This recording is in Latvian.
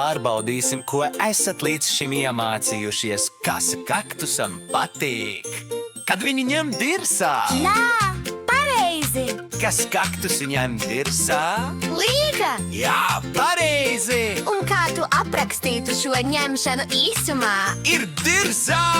pārbaudīsim, ko esat līdz šim iemācījušies, kas kaktusam patīk. Kad viņi ņem dirsā? Jā, pareizi! Kas kaktusu ņem dirsā? Līga! Jā, pareizi! Un kā tu aprakstītu šo ņemšanu īsumā? Ir dirzā!